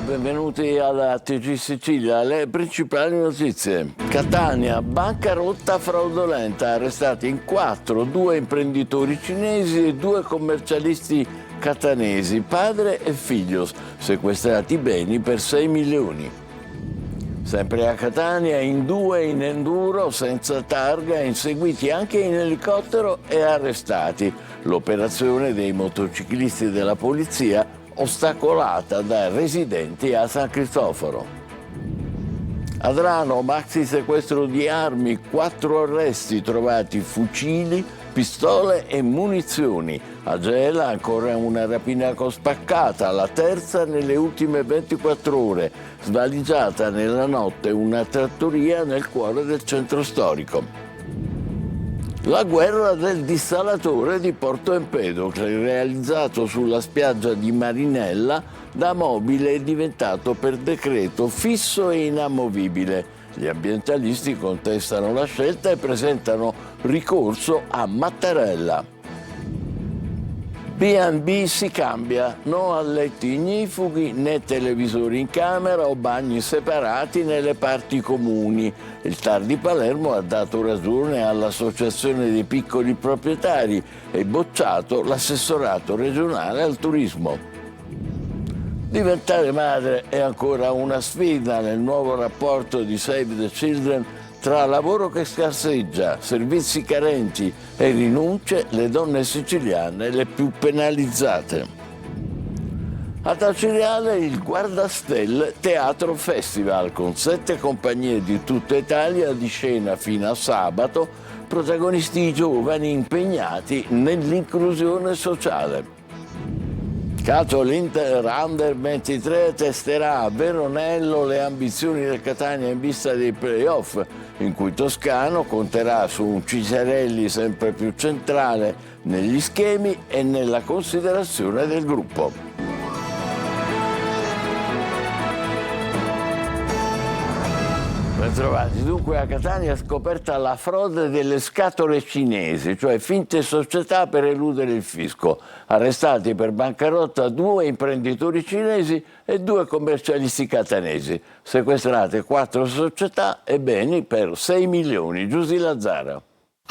benvenuti alla TG Sicilia. Le principali notizie. Catania, bancarotta fraudolenta, arrestati in 4, 2 imprenditori cinesi e 2 commercialisti catanesi, padre e figlio, sequestrati beni per 6 milioni. Sempre a Catania, in 2 in enduro senza targa, inseguiti anche in elicottero e arrestati. L'operazione dei motociclisti della polizia ostacolata da residenti a San Cristoforo. A Drano, maxi sequestro di armi, 4 arresti, trovati fucili, pistole e munizioni. A Gela ancora una rapina con spaccata, la terza nelle ultime 24 ore, svaligiata nella notte una trattoria nel cuore del centro storico. La guerra del dissalatore di Porto Empedocle, realizzato sulla spiaggia di Marinella, da mobile è diventato per decreto fisso e inamovibile. Gli ambientalisti contestano la scelta e presentano ricorso a Mattarella. B&B si cambia, no a letti ignifughi né televisori in camera o bagni separati nelle parti comuni. Il TAR di Palermo ha dato ragione all'Associazione dei piccoli proprietari e bocciato l'assessorato regionale al turismo. Diventare madre è ancora una sfida nel nuovo rapporto di Save the Children. Tra lavoro che scarseggia, servizi carenti e rinunce, le donne siciliane le più penalizzate. Ad Acireale il Guardastelle Teatro Festival con 7 compagnie di tutta Italia di scena fino a sabato, protagonisti giovani impegnati nell'inclusione sociale. Calcio, l'Inter Under 23 testerà a Veronello le ambizioni del Catania in vista dei play-off, in cui Toscano conterà su un Cicerelli sempre più centrale negli schemi e nella considerazione del gruppo. Bentrovati. Dunque a Catania è scoperta la frode delle scatole cinesi, cioè finte società per eludere il fisco. Arrestati per bancarotta 2 imprenditori cinesi e 2 commercialisti catanesi. Sequestrate 4 società e beni per 6 milioni. Giusy Lazzara.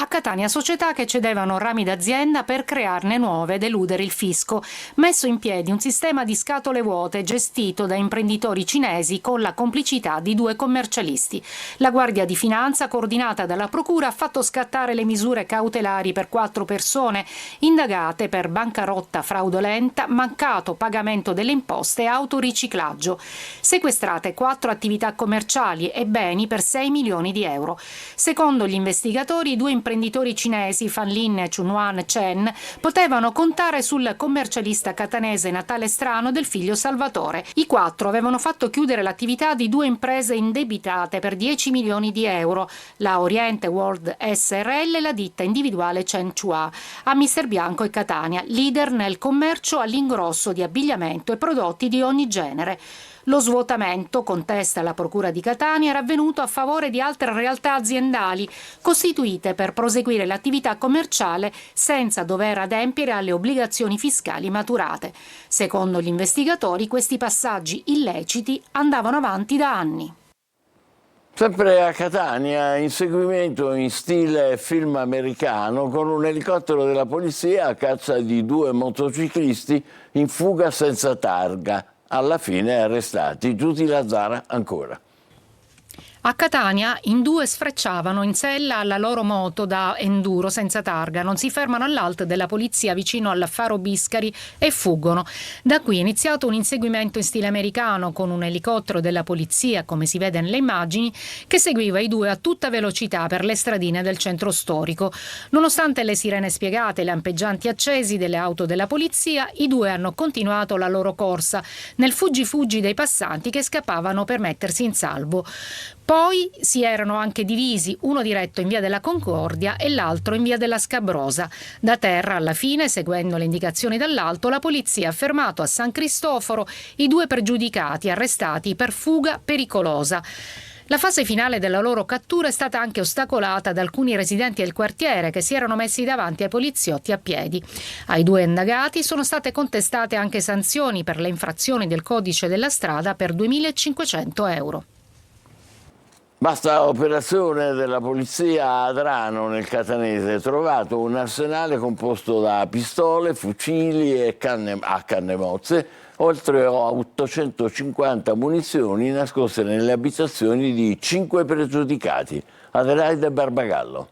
A Catania società che cedevano rami d'azienda per crearne nuove ed eludere il fisco. Messo in piedi un sistema di scatole vuote gestito da imprenditori cinesi con la complicità di 2 commercialisti. La Guardia di Finanza, coordinata dalla Procura, ha fatto scattare le misure cautelari per 4 persone indagate per bancarotta fraudolenta, mancato pagamento delle imposte e autoriciclaggio. Sequestrate 4 attività commerciali e beni per 6 milioni di euro. Secondo gli investigatori, i 2 imprenditori cinesi Fan Lin e Chunuan Chen potevano contare sul commercialista catanese Natale Strano del figlio Salvatore. I 4 avevano fatto chiudere l'attività di 2 imprese indebitate per 10 milioni di euro, la Oriente World SRL e la ditta individuale Chen Chua, a Mister Bianco e Catania, leader nel commercio all'ingrosso di abbigliamento e prodotti di ogni genere. Lo svuotamento, contesta la Procura di Catania, era avvenuto a favore di altre realtà aziendali costituite per proseguire l'attività commerciale senza dover adempiere alle obbligazioni fiscali maturate. Secondo gli investigatori, questi passaggi illeciti andavano avanti da anni. Sempre a Catania, inseguimento in stile film americano con un elicottero della polizia a caccia di 2 motociclisti in fuga senza targa. Alla fine arrestati. Giusy Lazzara ancora. A Catania in 2 sfrecciavano in sella alla loro moto da enduro senza targa, non si fermano all'alt della polizia vicino al Faro Biscari e fuggono. Da qui è iniziato un inseguimento in stile americano con un elicottero della polizia, come si vede nelle immagini, che seguiva i 2 a tutta velocità per le stradine del centro storico. Nonostante le sirene spiegate e lampeggianti accesi delle auto della polizia, i 2 hanno continuato la loro corsa nel fuggi-fuggi dei passanti che scappavano per mettersi in salvo. Poi si erano anche divisi, uno diretto in via della Concordia e l'altro in via della Scabrosa. Da terra, alla fine, seguendo le indicazioni dall'alto, la polizia ha fermato a San Cristoforo i 2 pregiudicati arrestati per fuga pericolosa. La fase finale della loro cattura è stata anche ostacolata da alcuni residenti del quartiere che si erano messi davanti ai poliziotti a piedi. Ai 2 indagati sono state contestate anche sanzioni per le infrazioni del codice della strada per 2.500 euro. Basta operazione della polizia a Adrano, nel Catanese, trovato un arsenale composto da pistole, fucili e canne mozze, oltre a 850 munizioni nascoste nelle abitazioni di 5 pregiudicati. Adelaide Barbagallo.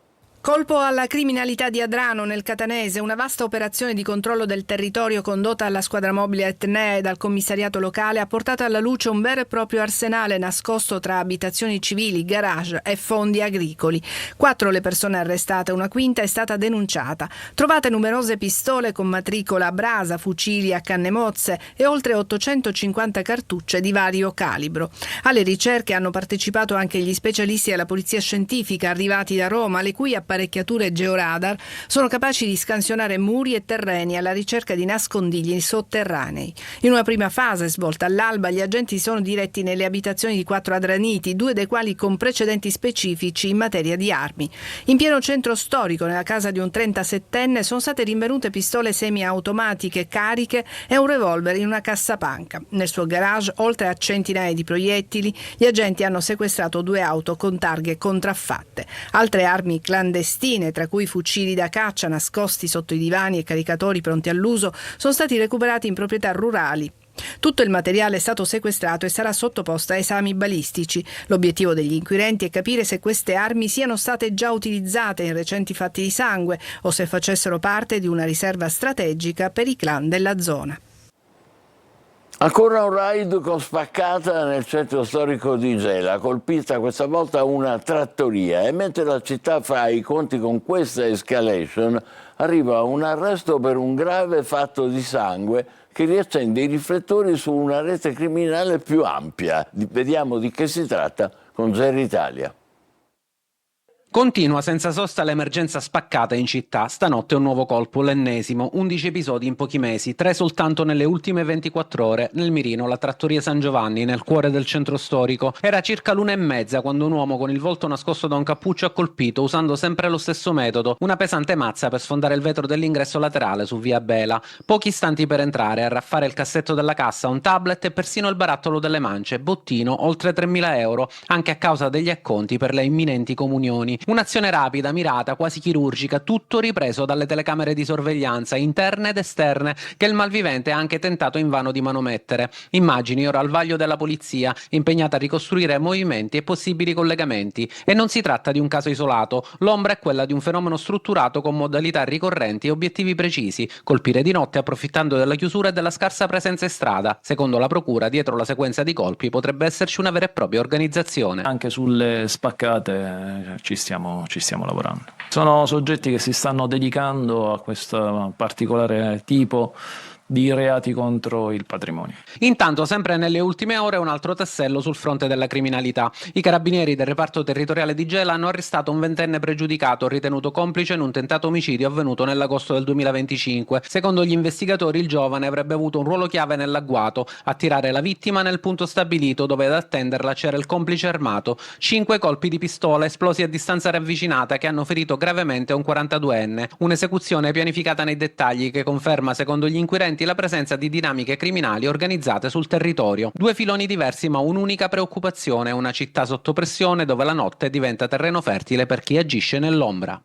Colpo alla criminalità di Adrano nel Catanese, una vasta operazione di controllo del territorio condotta alla squadra mobile Etnea e dal commissariato locale ha portato alla luce un vero e proprio arsenale nascosto tra abitazioni civili, garage e fondi agricoli. 4 le persone arrestate, una quinta è stata denunciata. Trovate numerose pistole con matricola a brasa, fucili a canne mozze e oltre 850 cartucce di vario calibro. Alle ricerche hanno partecipato anche gli specialisti della polizia scientifica arrivati da Roma, le cui apparecchiature georadar sono capaci di scansionare muri e terreni alla ricerca di nascondigli sotterranei. In una prima fase, svolta all'alba, gli agenti sono diretti nelle abitazioni di 4 adraniti, 2 dei quali con precedenti specifici in materia di armi. In pieno centro storico, nella casa di un 37enne, sono state rinvenute pistole semiautomatiche cariche e un revolver in una cassapanca. Nel suo garage, oltre a centinaia di proiettili, gli agenti hanno sequestrato 2 auto con targhe contraffatte. Altre armi clandestine, tra cui fucili da caccia nascosti sotto i divani e caricatori pronti all'uso, sono stati recuperati in proprietà rurali. Tutto il materiale è stato sequestrato e sarà sottoposto a esami balistici. L'obiettivo degli inquirenti è capire se queste armi siano state già utilizzate in recenti fatti di sangue o se facessero parte di una riserva strategica per i clan della zona. Ancora un raid con spaccata nel centro storico di Gela, colpita questa volta una trattoria, e mentre la città fa i conti con questa escalation arriva un arresto per un grave fatto di sangue che riaccende i riflettori su una rete criminale più ampia. Vediamo di che si tratta con Ger Italia. Continua senza sosta l'emergenza spaccata in città. Stanotte un nuovo colpo, l'ennesimo, 11 episodi in pochi mesi, 3 soltanto nelle ultime 24 ore. Nel mirino, la trattoria San Giovanni, nel cuore del centro storico. Era circa l'1:30 quando un uomo con il volto nascosto da un cappuccio ha colpito, usando sempre lo stesso metodo, una pesante mazza per sfondare il vetro dell'ingresso laterale su via Bela. Pochi istanti per entrare, arraffare il cassetto della cassa, un tablet e persino il barattolo delle mance, bottino, oltre 3.000 euro, anche a causa degli acconti per le imminenti comunioni. Un'azione rapida, mirata, quasi chirurgica, tutto ripreso dalle telecamere di sorveglianza interne ed esterne che il malvivente ha anche tentato invano di manomettere. Immagini ora al vaglio della polizia, impegnata a ricostruire movimenti e possibili collegamenti. E non si tratta di un caso isolato, l'ombra è quella di un fenomeno strutturato con modalità ricorrenti e obiettivi precisi, colpire di notte approfittando della chiusura e della scarsa presenza in strada. Secondo la procura, dietro la sequenza di colpi potrebbe esserci una vera e propria organizzazione. Anche sulle spaccate ci stiamo lavorando. Sono soggetti che si stanno dedicando a questo particolare tipo di reati contro il patrimonio. Intanto, sempre nelle ultime ore, un altro tassello sul fronte della criminalità. I carabinieri del reparto territoriale di Gela hanno arrestato un 20enne pregiudicato ritenuto complice in un tentato omicidio avvenuto nell'agosto del 2025. Secondo gli investigatori, il giovane avrebbe avuto un ruolo chiave nell'agguato, attirare la vittima nel punto stabilito dove ad attenderla c'era il complice armato. 5 colpi di pistola esplosi a distanza ravvicinata che hanno ferito gravemente un 42enne. Un'esecuzione pianificata nei dettagli che conferma, secondo gli inquirenti, la presenza di dinamiche criminali organizzate sul territorio. 2 filoni diversi ma un'unica preoccupazione, una città sotto pressione dove la notte diventa terreno fertile per chi agisce nell'ombra.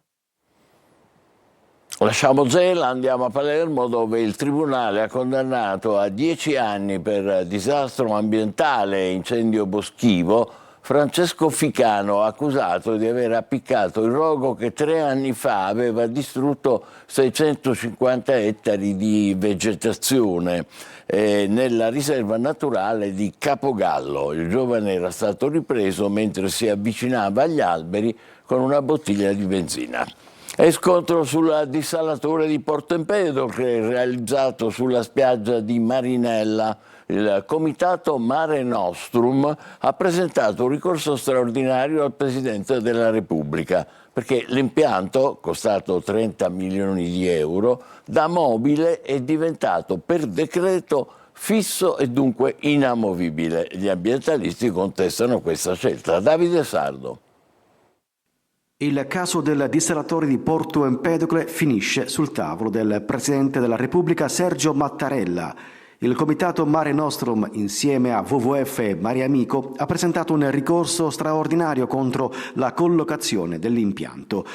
Lasciamo Gela, andiamo a Palermo, dove il tribunale ha condannato a 10 anni per disastro ambientale e incendio boschivo Francesco Ficano, accusato di aver appiccato il rogo che 3 anni fa aveva distrutto 650 ettari di vegetazione nella riserva naturale di Capogallo. Il giovane era stato ripreso mentre si avvicinava agli alberi con una bottiglia di benzina. E scontro sulla dissalatore di Porto Empedocle realizzato sulla spiaggia di Marinella. Il comitato Mare Nostrum ha presentato un ricorso straordinario al Presidente della Repubblica perché l'impianto, costato 30 milioni di euro, da mobile è diventato per decreto fisso e dunque inamovibile. Gli ambientalisti contestano questa scelta. Davide Sardo. Il caso del dissalatore di Porto Empedocle finisce sul tavolo del Presidente della Repubblica Sergio Mattarella. Il Comitato Mare Nostrum, insieme a WWF e Mare Amico, ha presentato un ricorso straordinario contro la collocazione dell'impianto.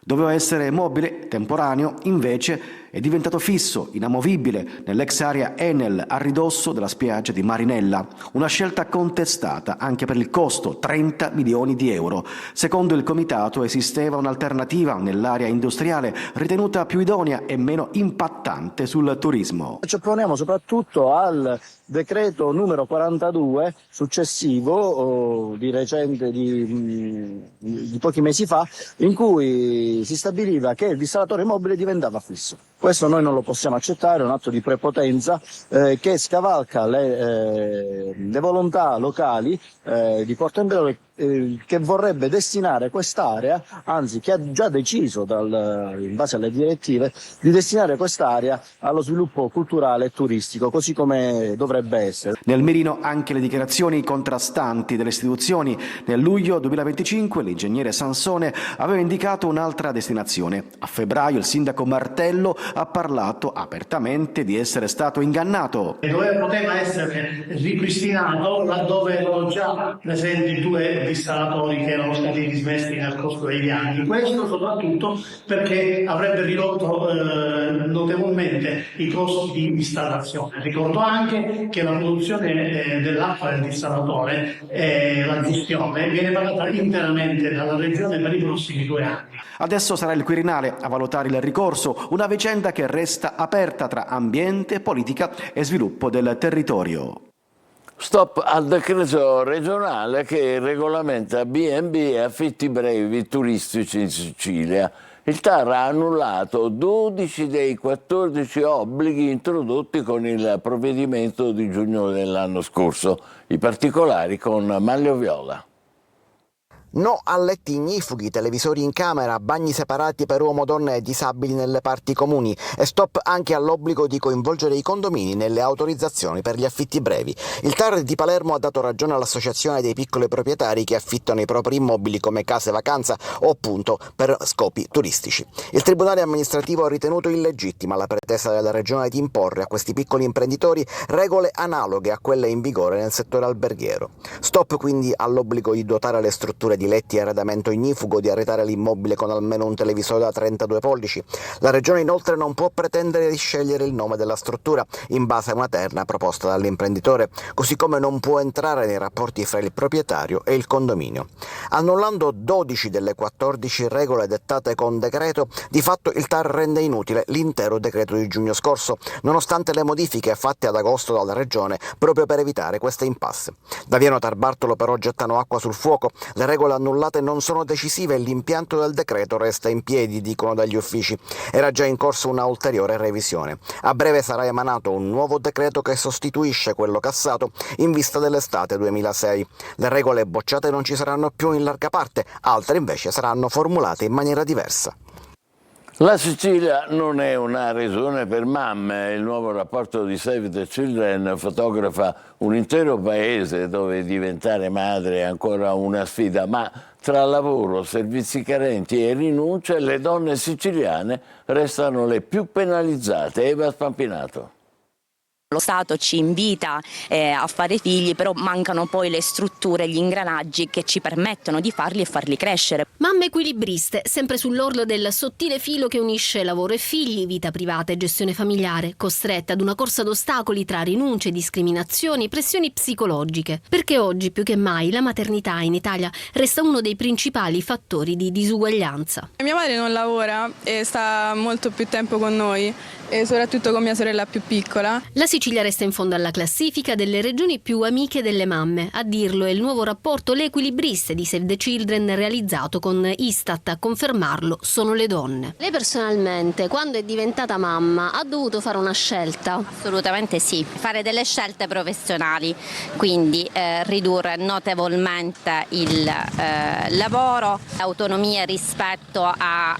Doveva essere mobile, temporaneo, invece è diventato fisso, inamovibile, nell'ex area Enel a ridosso della spiaggia di Marinella. Una scelta contestata anche per il costo, 30 milioni di euro. Secondo il comitato esisteva un'alternativa nell'area industriale ritenuta più idonea e meno impattante sul turismo. Ci opponiamo soprattutto al decreto numero 42 successivo, di recente, di pochi mesi fa, in cui si stabiliva che il dissalatore mobile diventava fisso. Questo noi non lo possiamo accettare, è un atto di prepotenza che scavalca le volontà locali di Porto Empedocle, che vorrebbe destinare quest'area, anzi che ha già deciso in base alle direttive di destinare quest'area allo sviluppo culturale e turistico, così come dovrebbe essere. Nel mirino anche le dichiarazioni contrastanti delle istituzioni. Nel luglio 2025 l'ingegnere Sansone aveva indicato un'altra destinazione. A febbraio il sindaco Martello ha parlato apertamente di essere stato ingannato. Poteva essere ripristinato laddove erano già presenti 2 dissalatori che erano stati dismessi nel corso degli anni. Questo soprattutto perché avrebbe ridotto notevolmente i costi di installazione. Ricordo anche che la produzione dell'acqua del dissalatore e la gestione viene pagata interamente dalla Regione per i prossimi 2 anni. Adesso sarà il Quirinale a valutare il ricorso, una vicenda che resta aperta tra ambiente, politica e sviluppo del territorio. Stop al decreto regionale che regolamenta B&B e affitti brevi turistici in Sicilia. Il TAR ha annullato 12 dei 14 obblighi introdotti con il provvedimento di giugno dell'anno scorso. I particolari con Manlio Viola. No a letti ignifughi, televisori in camera, bagni separati per uomo, donne e disabili nelle parti comuni e stop anche all'obbligo di coinvolgere i condomini nelle autorizzazioni per gli affitti brevi. Il TAR di Palermo ha dato ragione all'associazione dei piccoli proprietari che affittano i propri immobili come case vacanza o appunto per scopi turistici. Il Tribunale amministrativo ha ritenuto illegittima la pretesa della Regione di imporre a questi piccoli imprenditori regole analoghe a quelle in vigore nel settore alberghiero. Stop quindi all'obbligo di dotare le strutture di letti e arredamento ignifugo, di arredare l'immobile con almeno un televisore da 32 pollici. La Regione inoltre non può pretendere di scegliere il nome della struttura in base a una terna proposta dall'imprenditore, così come non può entrare nei rapporti fra il proprietario e il condominio. Annullando 12 delle 14 regole dettate con decreto, di fatto il TAR rende inutile l'intero decreto di giugno scorso, nonostante le modifiche fatte ad agosto dalla Regione proprio per evitare queste impasse. Da Viano Tarbartolo però gettano acqua sul fuoco, le regole annullate non sono decisive e l'impianto del decreto resta in piedi, dicono dagli uffici. Era già in corso una ulteriore revisione. A breve sarà emanato un nuovo decreto che sostituisce quello cassato in vista dell'estate 2006. Le regole bocciate non ci saranno più in larga parte, altre invece saranno formulate in maniera diversa. La Sicilia non è una regione per mamme. Il nuovo rapporto di Save the Children fotografa un intero paese dove diventare madre è ancora una sfida, ma tra lavoro, servizi carenti e rinunce le donne siciliane restano le più penalizzate. Eva Spampinato. Lo Stato ci invita a fare figli, però mancano poi le strutture, gli ingranaggi che ci permettono di farli e farli crescere. Mamme equilibriste, sempre sull'orlo del sottile filo che unisce lavoro e figli, vita privata e gestione familiare, costrette ad una corsa d'ostacoli tra rinunce, discriminazioni, pressioni psicologiche. Perché oggi più che mai la maternità in Italia resta uno dei principali fattori di disuguaglianza. Mia madre non lavora e sta molto più tempo con noi e soprattutto con mia sorella più piccola. La Sicilia resta in fondo alla classifica delle regioni più amiche delle mamme. A dirlo è il nuovo rapporto Le Equilibriste di Save the Children realizzato con Istat. A confermarlo sono le donne. Lei personalmente, quando è diventata mamma, ha dovuto fare una scelta? Assolutamente sì, fare delle scelte professionali, quindi ridurre notevolmente il lavoro, autonomia rispetto a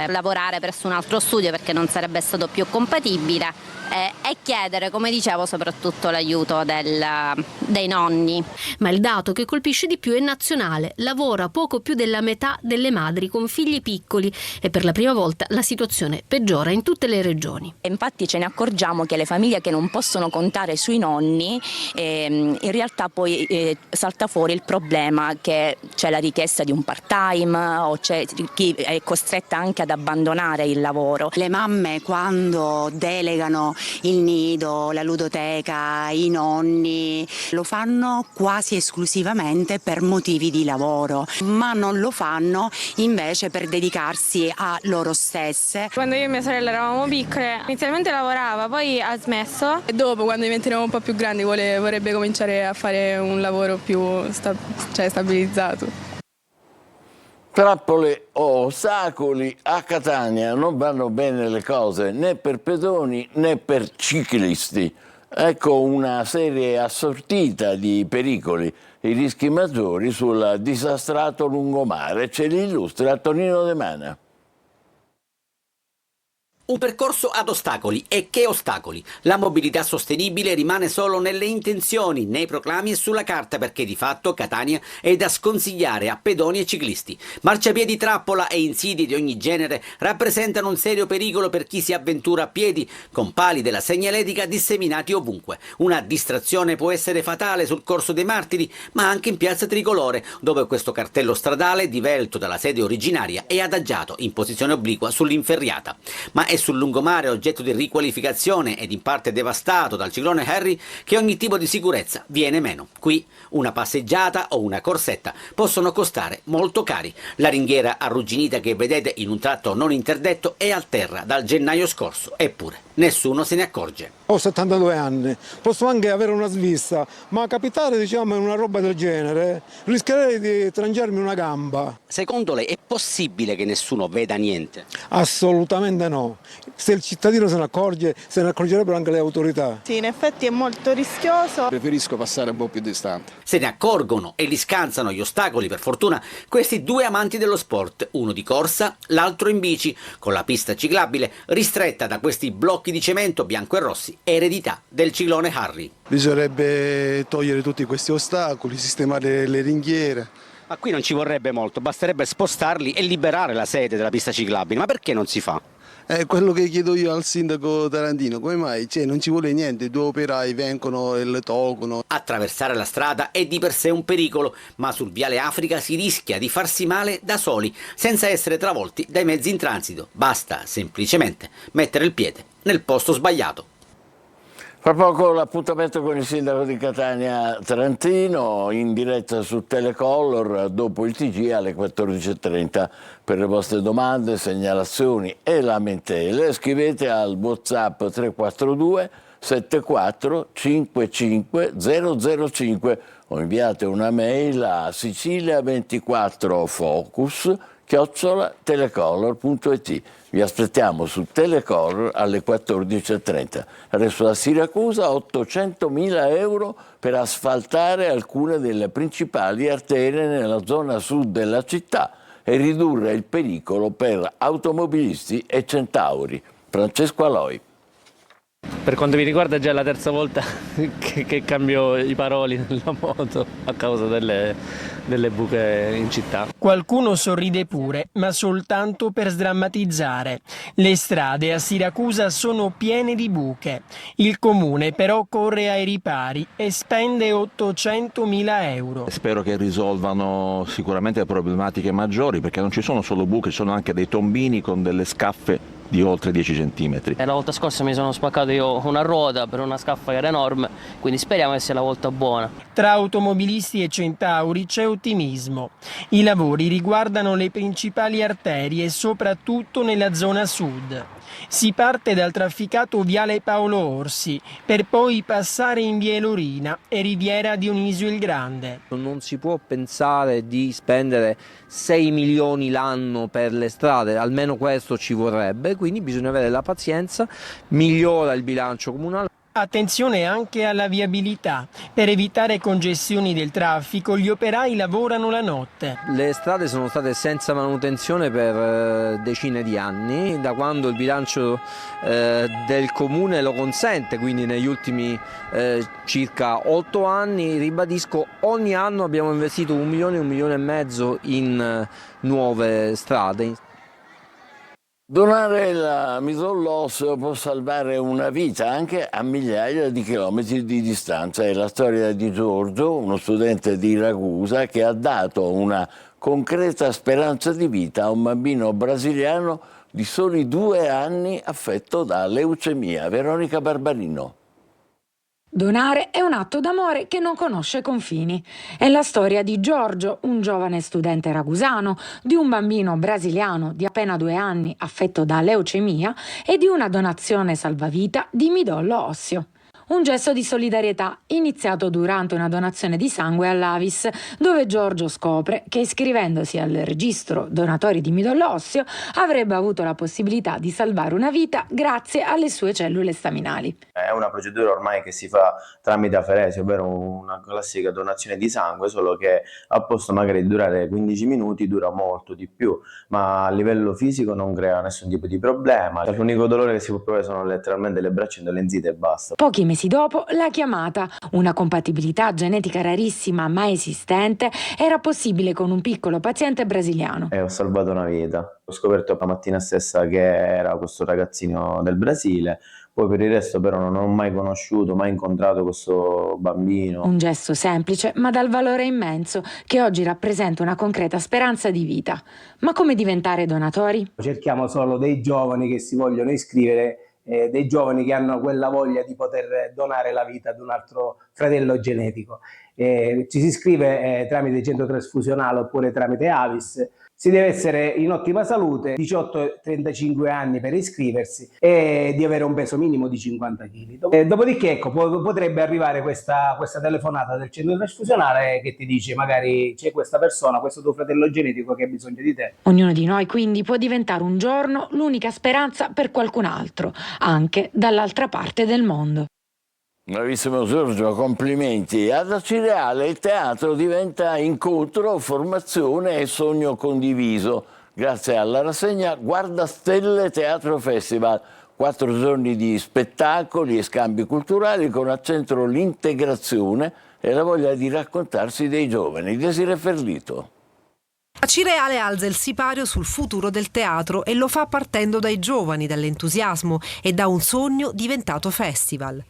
lavorare presso un altro studio perché non sarebbe stato più compatibile e chiedere, come dicevo, soprattutto l'aiuto dei nonni. Ma il dato che colpisce di più è nazionale. Lavora poco più della metà delle madri con figli piccoli e per la prima volta la situazione peggiora in tutte le regioni. E infatti ce ne accorgiamo che le famiglie che non possono contare sui nonni, in realtà poi salta fuori il problema che c'è la richiesta di un part-time o c'è chi è costretta anche ad abbandonare il lavoro. Le mamme quando delegano il nido, la ludoteca, i nonni, lo fanno quasi esclusivamente per motivi di lavoro, ma non lo fanno invece per dedicarsi a loro stesse. Quando io e mia sorella eravamo piccole, inizialmente lavorava, poi ha smesso e dopo, quando diventeremo un po' più grandi, vorrebbe cominciare a fare un lavoro più stabilizzato. Trappole o ostacoli, a Catania non vanno bene le cose né per pedoni né per ciclisti. Ecco una serie assortita di pericoli, i rischi maggiori sul disastrato lungomare. Ce li illustra Tonino De Mana. Un percorso ad ostacoli. E che ostacoli? La mobilità sostenibile rimane solo nelle intenzioni, nei proclami e sulla carta, perché di fatto Catania è da sconsigliare a pedoni e ciclisti. Marciapiedi, trappola e insidie di ogni genere rappresentano un serio pericolo per chi si avventura a piedi, con pali della segnaletica disseminati ovunque. Una distrazione può essere fatale sul Corso dei Martiri, ma anche in Piazza Tricolore, dove questo cartello stradale, divelto dalla sede originaria, è adagiato in posizione obliqua sull'inferriata. Ma è sul lungomare, oggetto di riqualificazione ed in parte devastato dal ciclone Harry, che ogni tipo di sicurezza viene meno. Qui una passeggiata o una corsetta possono costare molto cari. La ringhiera arrugginita che vedete in un tratto non interdetto è a terra dal gennaio scorso, eppure nessuno se ne accorge. Ho 72 anni, posso anche avere una svista, ma capitare in una roba del genere rischierei di trangiarmi una gamba. Secondo lei è possibile che nessuno veda niente? Assolutamente no. Se il cittadino se ne accorge, se ne accorgerebbero anche le autorità. Sì, in effetti è molto rischioso. Preferisco passare un po' più distante. Se ne accorgono e li scansano gli ostacoli, per fortuna, questi due amanti dello sport, uno di corsa, l'altro in bici, con la pista ciclabile ristretta da questi blocchi di cemento bianco e rossi, eredità del ciclone Harry. Bisognerebbe togliere tutti questi ostacoli, sistemare le ringhiere. Ma qui non ci vorrebbe molto, basterebbe spostarli e liberare la sede della pista ciclabile. Ma perché non si fa? È quello che chiedo io al sindaco Tarantino, come mai? Non ci vuole niente, due operai vengono e le tolgono. Attraversare la strada è di per sé un pericolo, ma sul viale Africa si rischia di farsi male da soli, senza essere travolti dai mezzi in transito. Basta semplicemente mettere il piede nel posto sbagliato. Fra poco l'appuntamento con il sindaco di Catania Tarantino, in diretta su Telecolor, dopo il TG alle 14.30. Per le vostre domande, segnalazioni e lamentele scrivete al WhatsApp 342 74 55 005 o inviate una mail a sicilia24focus@telecolor.it. Vi aspettiamo su Telecolor alle 14.30. Adesso a Siracusa 800.000 euro per asfaltare alcune delle principali arterie nella zona sud della città e ridurre il pericolo per automobilisti e centauri. Francesco Aloi. Per quanto mi riguarda è già la terza volta che cambio i paroli nella moto a causa delle buche in città. Qualcuno sorride pure, ma soltanto per sdrammatizzare. Le strade a Siracusa sono piene di buche. Il comune però corre ai ripari e spende 800.000 euro. Spero che risolvano sicuramente le problematiche maggiori, perché non ci sono solo buche, ci sono anche dei tombini con delle scaffe di oltre 10 centimetri. La volta scorsa mi sono spaccato io una ruota per una scaffa che era enorme, quindi speriamo che sia la volta buona. Tra automobilisti e centauri c'è ottimismo. I lavori riguardano le principali arterie, soprattutto nella zona sud. Si parte dal trafficato viale Paolo Orsi, per poi passare in via Lorina e Riviera Dionisio il Grande. Non si può pensare di spendere 6 milioni l'anno per le strade, almeno questo ci vorrebbe, quindi bisogna avere la pazienza, migliora il bilancio comunale. Attenzione anche alla viabilità. Per evitare congestioni del traffico, gli operai lavorano la notte. Le strade sono state senza manutenzione per decine di anni, da quando il bilancio del comune lo consente, quindi negli ultimi circa 8 anni, ribadisco, ogni anno abbiamo investito 1 milione, 1,5 milioni in nuove strade. Donare il midollo osseo può salvare una vita anche a migliaia di chilometri di distanza. È la storia di Giorgio, uno studente di Ragusa, che ha dato una concreta speranza di vita a un bambino brasiliano di soli 2 anni affetto da leucemia. Veronica Barbarino. Donare è un atto d'amore che non conosce confini. È la storia di Giorgio, un giovane studente ragusano, di un bambino brasiliano di appena 2 anni affetto da leucemia e di una donazione salvavita di midollo osseo. Un gesto di solidarietà iniziato durante una donazione di sangue all'Avis, dove Giorgio scopre che iscrivendosi al registro donatori di midollo osseo avrebbe avuto la possibilità di salvare una vita grazie alle sue cellule staminali. È una procedura ormai che si fa tramite aferesi, ovvero una classica donazione di sangue, solo che al posto magari di durare 15 minuti dura molto di più, ma a livello fisico non crea nessun tipo di problema. L'unico dolore che si può provare sono letteralmente le braccia indolenzite e basta. Pochi mesi dopo la chiamata, una compatibilità genetica rarissima ma esistente, era possibile con un piccolo paziente brasiliano. E ho salvato una vita. Ho scoperto la mattina stessa che era questo ragazzino del Brasile, poi per il resto però non ho mai conosciuto, mai incontrato questo bambino. Un gesto semplice ma dal valore immenso che oggi rappresenta una concreta speranza di vita. Ma come diventare donatori? Cerchiamo solo dei giovani che si vogliono iscrivere, dei giovani che hanno quella voglia di poter donare la vita ad un altro fratello genetico. Ci si iscrive tramite centro trasfusionale oppure tramite Avis. Si deve essere in ottima salute, 18-35 anni per iscriversi e di avere un peso minimo di 50 kg. Dopodiché ecco, potrebbe arrivare questa telefonata del centro trasfusionale che ti dice magari c'è questa persona, questo tuo fratello genetico che ha bisogno di te. Ognuno di noi quindi può diventare un giorno l'unica speranza per qualcun altro, anche dall'altra parte del mondo. Bravissimo Giorgio, complimenti. Ad Acireale il teatro diventa incontro, formazione e sogno condiviso. Grazie alla rassegna Guardastelle Teatro Festival. 4 giorni di spettacoli e scambi culturali con al centro l'integrazione e la voglia di raccontarsi dei giovani. Desiree Ferlito. Acireale alza il sipario sul futuro del teatro e lo fa partendo dai giovani, dall'entusiasmo e da un sogno diventato festival.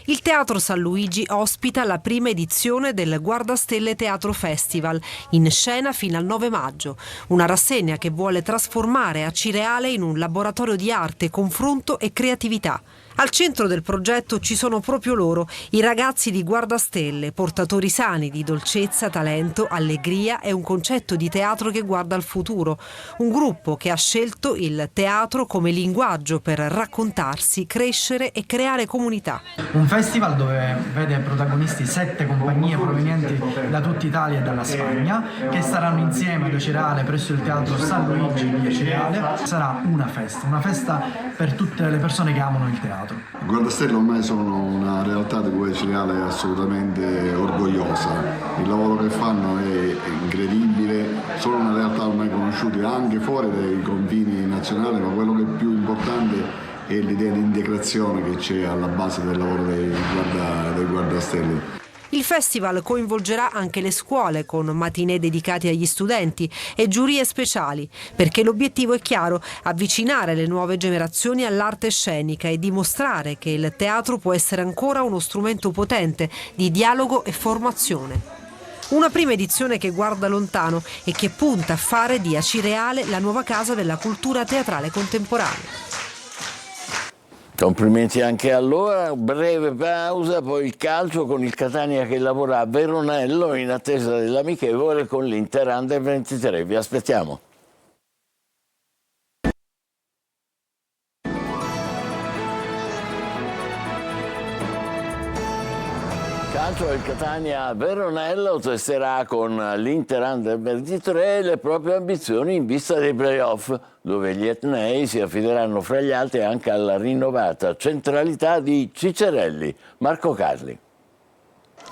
Il Teatro San Luigi ospita la prima edizione del Guardastelle Teatro Festival, in scena fino al 9 maggio, una rassegna che vuole trasformare Acireale in un laboratorio di arte, confronto e creatività. Al centro del progetto ci sono proprio loro, i ragazzi di Guardastelle, portatori sani di dolcezza, talento, allegria e un concetto di teatro che guarda al futuro. Un gruppo che ha scelto il teatro come linguaggio per raccontarsi, crescere e creare comunità. Un festival dove vede protagonisti 7 compagnie provenienti da tutta Italia e dalla Spagna che staranno insieme ad Acireale presso il Teatro San Luigi di Acireale. Sarà una festa per tutte le persone che amano il teatro. Guardastelle ormai sono una realtà di cui Acireale è assolutamente orgogliosa. Il lavoro che fanno è incredibile, sono una realtà ormai conosciuta anche fuori dai confini nazionali, ma quello che è più importante è l'idea di integrazione che c'è alla base del lavoro dei Guardastelle. Il festival coinvolgerà anche le scuole con matinee dedicate agli studenti e giurie speciali, perché l'obiettivo è chiaro: avvicinare le nuove generazioni all'arte scenica e dimostrare che il teatro può essere ancora uno strumento potente di dialogo e formazione. Una prima edizione che guarda lontano e che punta a fare di Acireale la nuova casa della cultura teatrale contemporanea. Complimenti anche a loro, breve pausa, poi il calcio con il Catania che lavora a Veronello in attesa dell'amichevole con l'Inter Under 23. Vi aspettiamo. L'altro del Catania Veronello testerà con l'Inter Under 23 le proprie ambizioni in vista dei playoff, dove gli etnei si affideranno fra gli altri anche alla rinnovata centralità di Ciccerelli. Marco Carli.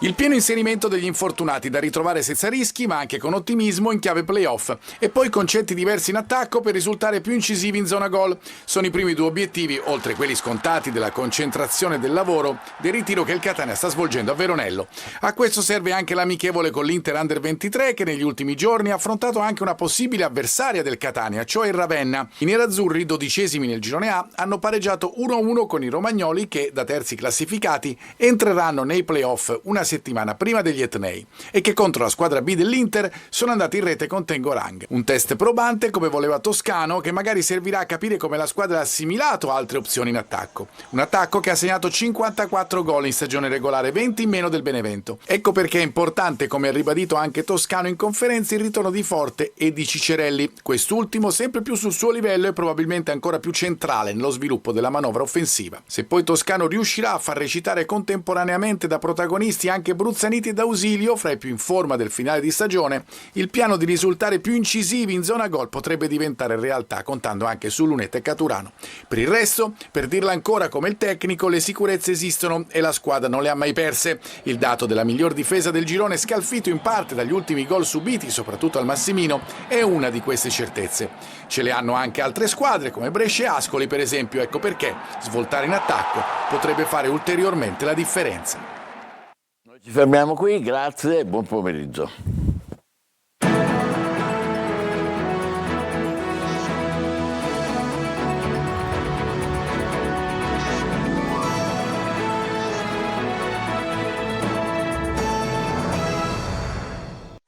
Il pieno inserimento degli infortunati da ritrovare senza rischi, ma anche con ottimismo in chiave playoff. E poi concetti diversi in attacco per risultare più incisivi in zona gol. Sono i primi due obiettivi, oltre quelli scontati della concentrazione del lavoro, del ritiro che il Catania sta svolgendo a Veronello. A questo serve anche l'amichevole con l'Inter Under 23, che negli ultimi giorni ha affrontato anche una possibile avversaria del Catania, cioè il Ravenna. I nerazzurri, 12esimi nel girone A, hanno pareggiato 1-1 con i romagnoli che, da terzi classificati, entreranno nei playoff una settimana prima degli etnei e che contro la squadra B dell'Inter sono andati in rete con Tengorang. Un test probante come voleva Toscano, che magari servirà a capire come la squadra ha assimilato altre opzioni in attacco. Un attacco che ha segnato 54 gol in stagione regolare, 20 in meno del Benevento. Ecco perché è importante, come ha ribadito anche Toscano in conferenza, il ritorno di Forte e di Ciccerelli, quest'ultimo sempre più sul suo livello e probabilmente ancora più centrale nello sviluppo della manovra offensiva. Se poi Toscano riuscirà a far recitare contemporaneamente da protagonisti anche Bruzzaniti ed Ausilio, fra i più in forma del finale di stagione, il piano di risultare più incisivi in zona gol potrebbe diventare realtà, contando anche su Lunetta e Caturano. Per il resto, per dirla ancora come il tecnico, le sicurezze esistono e la squadra non le ha mai perse. Il dato della miglior difesa del girone, scalfito in parte dagli ultimi gol subiti, soprattutto al Massimino, è una di queste certezze. Ce le hanno anche altre squadre, come Brescia e Ascoli per esempio, ecco perché svoltare in attacco potrebbe fare ulteriormente la differenza. Ci fermiamo qui, grazie e buon pomeriggio.